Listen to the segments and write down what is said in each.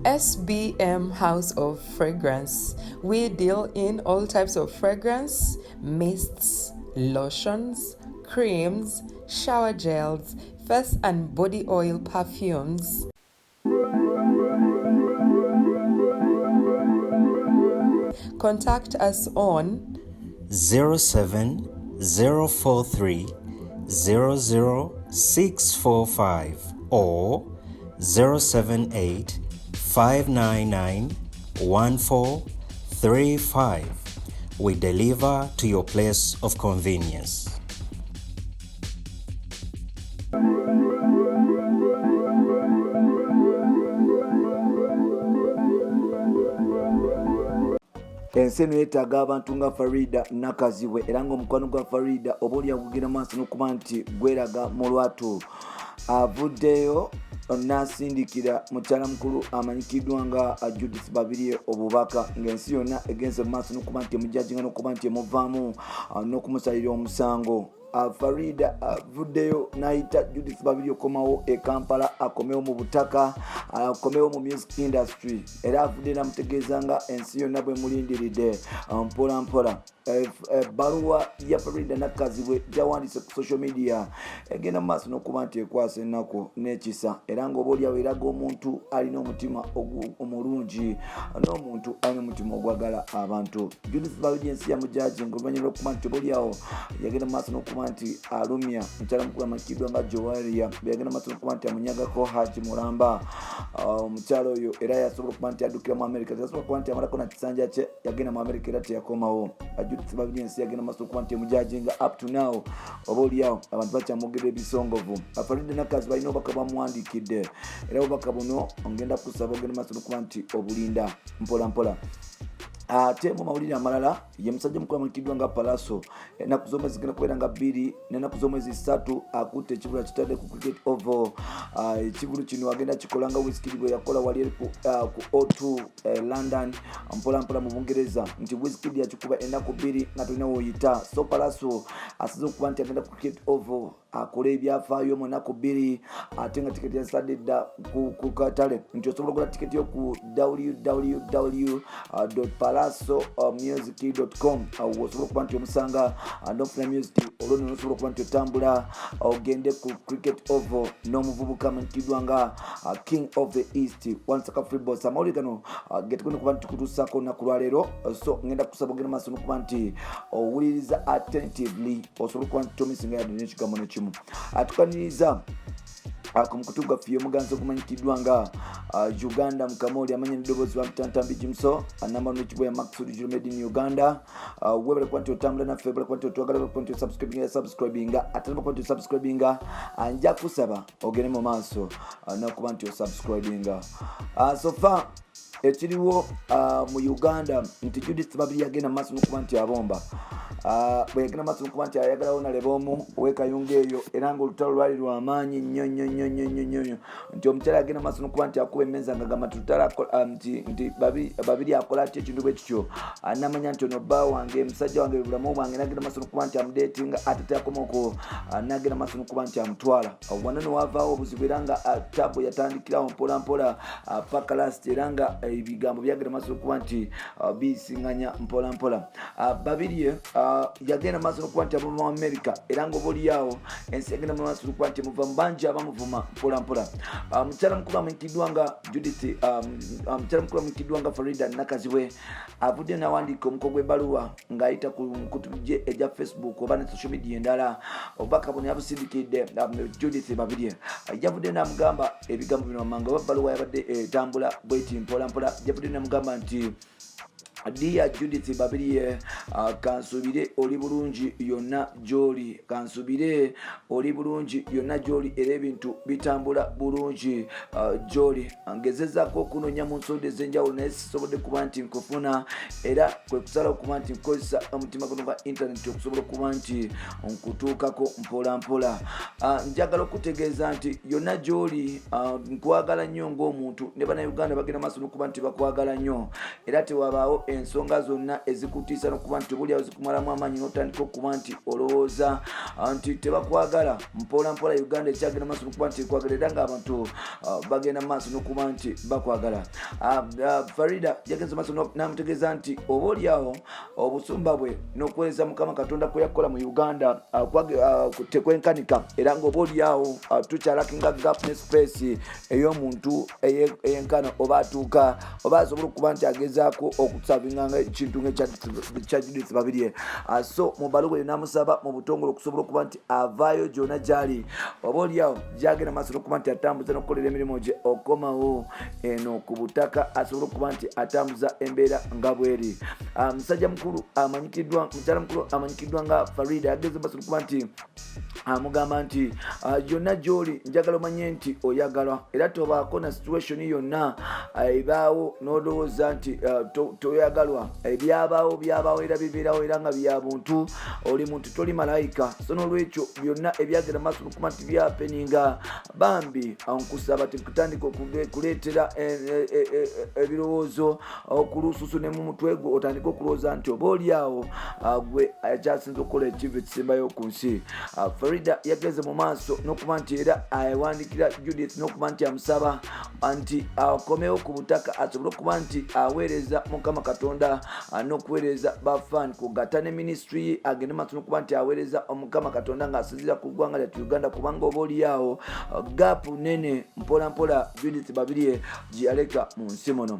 SBM House of Fragrance. We deal in all types of fragrance, mists, lotions, creams, shower gels, face and body oil perfumes. Contact us on 07043 00645 or 078 599 1435. We deliver to your place of convenience. Ensi eno yeetaaga abantu nga Faridah Nakazibwe era ng'omukwano gwa Faridah oba oli akugenda maaso n'okuba nti gweraga mu lwatu. Avuddeyo n'asindikira mukyala mukulu amanyikiddwa nga Judith Babirye obubaka ng'ensi yonna egenze mu maaso n'okuba nti emujjajinga n'okuba nti emuvaamu n'okumusalira omusango. Faridah avuddeyo n'ayita Judith Babirye Akomewo e Kampala akomewo mu butaka, akomewo mu music industry era avudde n'amutegeeza nga ensi yonna bwe mulindiridde mpola mpola. Baluwa ya Faridah Nakazibwe gy'awandiise ku social media egenda mu maaso n'okuba nti ekwasa ennaku n'ekisa era ng'oba oliawo eraga omuntu alina omutima omulungi n'omuntu alina omutima ogwagala abantu. Judith Babirye ensi yamujjajinga oluvannyuma lw'okuba nti oba oliawo yagenda mu maaso n'okuba nti alumya mukyala mukulu amanyikiddwa nga Jowaria yagenda mu maaso n'okuba nti amunyagako Haji Mulamba. Omukyala oyo era yasobola okuba nti addukira mu America, yasobola okuba nti amalako na kisanja kye yagenda mu America era teyakomawo. Judith Babirye ensi yagenda maaso n'okuba nti emujjajinga up to now oba oliawo abantu bakyamwogera ebisongovu. Faridah Nakazibwe alina obubaka bwamuwandiikidde era obubaka buno ngenda kusaba ogenda maaso n'okuba nti obulinda mpola mpola. Ate mu mawulire amalala ye musajja mukulu amanyikiddwa nga Pallaso ennaku z'omwezi zigenda kubeera nga 2 n'ennaku z'omwezi 3 akutte ekivulu kitadde ku cricket oval. Ekivulu kino agenda kikola nga Wizkid bwe yakola wali eri ku O2 London mpola mpola mu Bungereza nti Wizkid yakikuba ennaku 2 nga tolina woyita. So Pallaso asize okuba nti agenda ku cricket oval akola ebyafaayo mu nnaku 2 ate nga tiketi yasadde dda ku katale nti osobola okukola tiketi yo ku www.pallasomusic.com osobola okuba nti omusanga n'ofuna music olwo nno osobola okuba nti otambula ogende ku cricket oval n'omuvubuka amanyikiddwa nga King of the East Wansaka Freeboss. Amawulire gano getugenda okuba nti tukutuusaako olunaku lwaleero, so ngenda kusaba ogenda maaso n'okuba nti owuliriza attentively osobola okuba nti tomisinga yadde n'ekigambo nekimu. Atukaniriza ku mukutu gwaffe omuganzi ogumanyikiddwa nga Uganda Mukamooli amanya n'eddoboozi bamutantambi Jimso anamba n'ekibwa ya Maxud Jiro made in Uganda. Webale kuba nti otambula naffe, webale kuba nti otwagala, webale kuba nti osubscribinga ate kuba nti osubscribinga nja kusaba ogende mu maaso n'okuba nti osubscribinga. So far ekiriwo mu Uganda nti Judith Babirye agenda maaso n'okuba nti abomba. Bwe yagenda maaso n'okuba nti ayagalawo naleba omu ow'ekayunga eyo era ng'olutalo lwali lw'amaanyi nnyo nti omukyala agenda maaso n'okuba nti akuba emmeeza nga gamba nti Babirye akola atya ekintu bwe kityo. Namanya nti ono bba wange musajja wange bulamu bwange nagenda maaso n'okuba nti amudeetinga ate teyakomako nagenda maaso n'okuba nti amutwala. Wano ne wavaawo obuzibu era nga tabo yatandikirawo mpola mpola paka last era nga ebigambo byagenda maaso n'okuba nti bisiŋŋanya mpola mpola. Babirye yagenda maaso n'okuba nti ava mu America era ng'oba oliawo ensi yagenda maaso n'okuba nti emuva mu bangi abamuvuma mpola mpola. Mukyala mukulu amanyikiddwa nga Judith mukyala mukulu amanyikiddwa nga Faridah Nakazibwe avudde n'awandiika omuko gw'ebbaluwa ng'ayita ku nkutu gye egya Facebook oba ne social media endala. Obubaka buno yabusindikidde Judith Babirye yavudde n'amugamba ebigambo bino amanga oba ebbaluwa yabadde etambula bweti mpola mpola. Yavudde n'amugamba nti Dear Judith Babirye, kansubire oli bulungi yonna gy'oli, kansubire oli bulungi yonna gy'oli era ebintu bitambula bulungi gy'oli. Ngezezaako okunoonya mu nsonda ez'enjawulo naye sisobodde kuba nti nkufuna era kwe kusala okuba nti nkozesa omutima guno gwa internet okusobola okuba nti nkutuukako mpola mpola. Njagala okutegeeza nti yonna gy'oli nkwagala nnyo ng'omuntu ne bannayuganda bagenda maaso n'okuba nti bakwagala nnyo era tewabaawo ensonga zonna ezikutiisa n'okuba nti obulyawo zikumalamu amaanyi n'otandika okuba nti olowooza nti tebakwagala mpola mpola Uganda ekyagenda maaso n'okuba nti ekwagala era ng'abantu bagenda maaso n'okuba nti bakwagala. Farida yagenze maaso n'amutegeeza nti oboolyawo obusumba bwe n'okuweereza Mukama Katonda kwe yakola mu Uganda tekwenkanika era ng'oboolyawo tukyalakinga gap ne space ey'omuntu eyenkana oba atuuka oba asobola okuba nti agezaako okutusabinganga ekintu ng'ekya Judith Babirye. So mu baluwa n'amusaba mu butongole okusobola okuba nti avaayo gyonna gy'ali oboolyawo gyagenda maaso n'okuba nti atambuza n'okukolera emirimu gye okomawo eno ku butaka asobola okuba nti atambuza embeera nga bweri. Mukyala mukulu amanyikiddwa nga Farida yageze maaso n'okuba nti amugamba nti yonna gy'oli njagala omanye nti oyagalwa era tobaako na situation yonna ebaawo n'olowooza nti toyagalwa. Byabaawo era bibeerawo era nga bya buntu oli muntu toli malayika. So n'olwekyo byonna ebyagenda maaso n'okuba nti byapeninga bambi nkusaba tekutandika okuleetera ebirowoozo okulususu ne mu mutwe gwe otandika okulowooza nti oboolyawo gwe akyasinza okukola ekivu ekisembayo ku nsi. Farida yageze mu maaso n'okuba nti era awandiikira Judith n'okuba nti amusaba nti akomewo ku butaka asobole okuba nti aweereza Mukama Katonda n'okuweereza bafani kugatta ne ministry agende maaso n'okuba nti aweereza Mukama Katonda ng'asinziira ku ggwanga lyattu Uganda kubanga oboolyawo gaapu nene mpola mpola Judith Babirye gye yaleka mu nsi muno.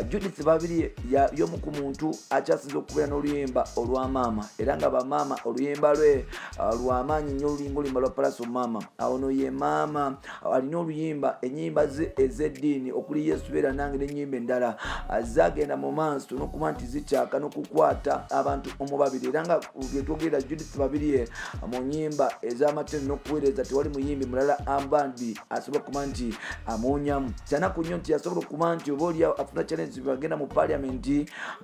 Judith Babirye y'omu ku muntu akyasinza okubeera n'oluyimba olw'amaama era nga bamaama oluyimba lwe lw'amaanyi nnyo oluyimba oluyimba lwa Pallaso maama. Ono ye maama alina oluyimba ennyimba ze ez'eddiini okuli Yesu beera nange n'ennyimba endala zaagenda mu maaso n'okuba nti zikyaka n'okukwata abantu omubabiri era nga byetwogerera Judith Babirye mu nnyimba ez'amatendo n'okuweereza tewali muyimbi mulala ambandi asobola okuba nti amuwunyamu. Kyannaku nnyo nti yasobola okuba nti oboolyawo afuna challenge bagenda mu parliament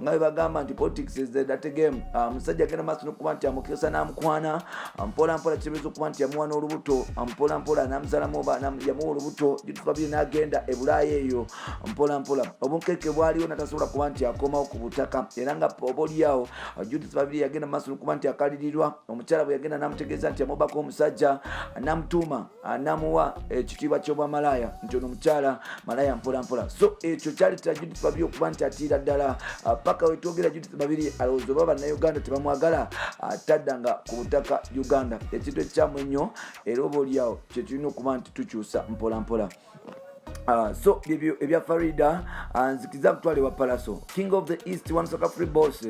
nga bebagamba nti politics is the dirty game. Musajja agenda maaso n'okuba nti amukisa n'amukwana mpola mpola kibeeza okuba nti yamuwa n'olubuto mpola mpola n'amuzaalamu oba yamuwa olubuto. Judith Babirye n'agenda e Bulaaya eyo mpola mpola obunkeke bwaliwo natasobola kuba nti akomawo ku butaka era nga oboolyawo Judith Babirye yagenda maaso n'okuba nti akalirirwa. Omukyala bwe yagenda n'amutegeeza nti amubako omusajja n'amutuuma n'amuwa ekitiibwa ky'obwamalaaya nti ono omukyala malaaya mpola mpola. So ekyo kyaleetera Judith Babirye okuba nti atiira ddala paka wetwogera Judith Babirye alowooza oba bannayuganda tebamwagala ataddanga ku butaka Uganda. Ekintu ekyamu ennyo era oboolyawo kye tulina okuba nti tukyusa mpola mpola. So ebya Farida nzikiza kutwale wa Pallaso King of the East one soccer free boss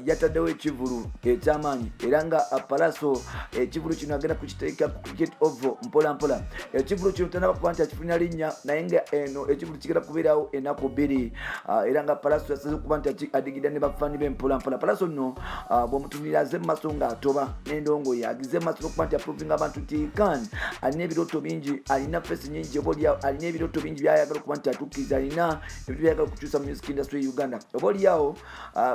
yataddewo ekivulu ekyamaanyi era nga Pallaso ekivulu kino agenda kukiteeka ku cricket oval mpola mpola. Ekivulu kino tanaba kuba nti akifunira linnya naye nga eno ekivulu kigenda kubeerawo ennaku bbiri era nga Pallaso yasaze okuba nti adigida ne bafaani be mpola mpola. Pallaso nno bw'omutunira aze mu maaso ng'atoba n'endongo ye agize mu maaso n'okuba nti aprovinga abantu nti kan alina ebirooto bingi alina fesi nyingi oboolyawo alina ebirooto bingi byayagala okuba nti atukkiriza alina ebintu byayagala okukyusa mu music industry Uganda. Oboolyawo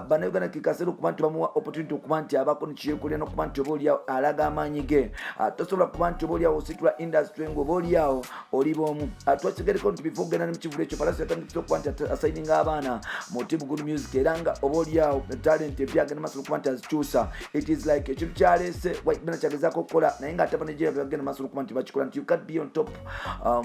bannayuganda kikaseera okuba nti bamuwa opportunity okuba nti abaako nekiyekolera n'okuba nti oboolyawo alaga amaanyi ge. Tosobola kuba nti oboolyawo ositula industry ng'oboolyawo oli b'omu. Twasigaleko nti before ogenda ne mu kivulu ekyo Pallaso yatandikisa okuba nti asayininga abaana mu Team Good Music era nga oboolyawo talent ebyagenda maaso okuba nti azikyusa. It is like ekintu kyaleese bana kyagezaako okukola naye nga ate Abanigeria bagenda maaso okuba nti bakikola nti you can't be on top.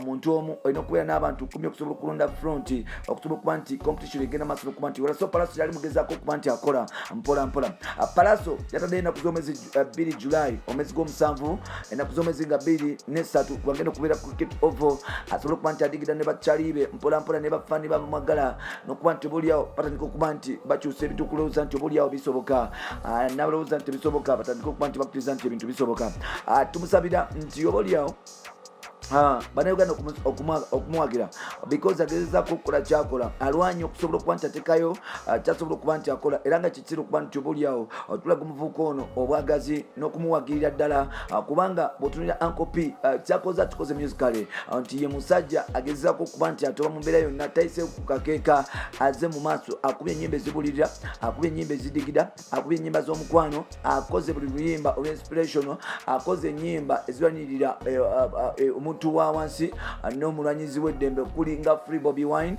Muntu omu olina okubeera n'abantu 10 okusobola okulonda front okusobola okuba nti competition egenda maaso okuba nti wala. So Pallaso yali mugezaako okuba nti akola mpola mpola. Pallaso yatadde ennaku z'omwezi 2 July omwezi gw'omusanvu ennaku z'omwezi nga 23 bagenda okubeera ku cricket oval asobola okuba nti adigida ne bakyalibe mpola mpola ne bafaani bamwagala n'okuba nti oboolyawo batandika okuba nti bakyusa ebintu okulowooza nti oboolyawo bisoboka n'abalowooza nti bisoboka batandika okuba nti bakkiriza nti ebintu bisoboka. Tumusabira nti oboolyawo bannayuganda okumuwagira because agezezaako okukola kyakola alwanya okusobola okuba nti atekayo kyasobola okuba nti akola era nga kikira okuba nti oboolyawo otulaga omuvubuka ono obwagazi n'okumuwagirira ddala kubanga bw'otunulira Uncle P kyakoze atukoze musicale nti ye musajja agezezaako okuba nti atoba mu mbeera yonna tayiseewo ku kakeeka aze mu maaso akubye ennyimba ezibulirira akubye ennyimba ezidigida akubye ennyimba z'omukwano akoze buli luyimba olw'inspiration akoze ennyimba ezirwanirira omuntu wa wansi n'omulwanyizi w'eddembe kuli nga Free Bobby Wine.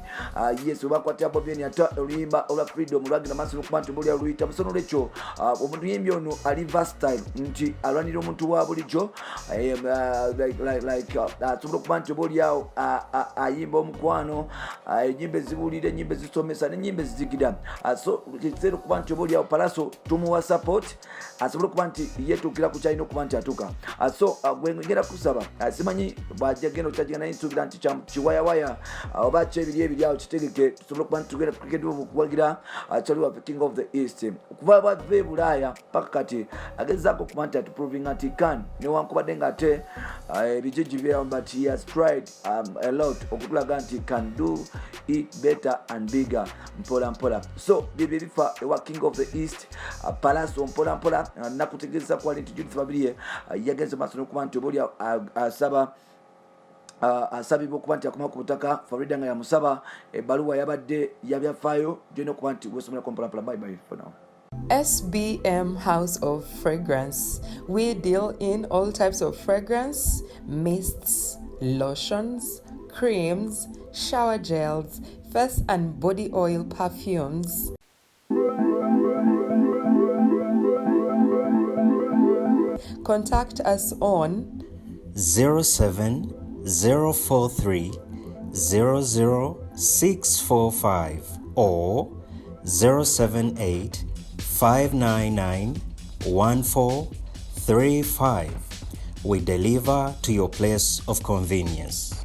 Yes, obakwatira Bobby Wine ate oluyimba olwa freedom lwagira maaso okuba nti buli aluyita busono lwekyo omuntu yimbi ono ali versatile nti alwanira omuntu wa bulijjo asobola okuba nti buli awo ayimba omukwano enyimba ezibuulira enyimba ezisomesa n'enyimba ezizigira so kiseera okuba nti buli awo Pallaso tumuwa support asobola okuba nti yetuukira ku kyalina okuba nti atuuka so gwengera kusaba simanyi bwajja genda okyajja naye nsuubira nti kiwayawaya oba kyebiri ebiri awo kitegeke tusobola okuba nti tugenda cricket okuwagira kyali waffe King of the East okuva bava e Bulaaya paka kati agezaako okuba nti atuproving nti can newankubadde nga ate ebijiji byeramu but he has tried a lot okutulaga nti can do it better and bigger mpola mpola so bibye bifa ewa King of the East Pallaso mpola mpola nakutegeeza kwali nti Judith Babirye yagenze maaso n'okuba nti obuli asabibwa okuba nti akomawo ku butaka Faridah nga yamusaba ebbaluwa yabadde yabyafaayo gyolina okuba nti wesomerako mpola mpola. Bye bye for now. SBM House of Fragrance. We deal in all types of fragrance, mists, lotions, creams, shower gels, face and body oil perfumes. Contact us on 07043 00645 or 078 599 1435. We deliver to your place of convenience.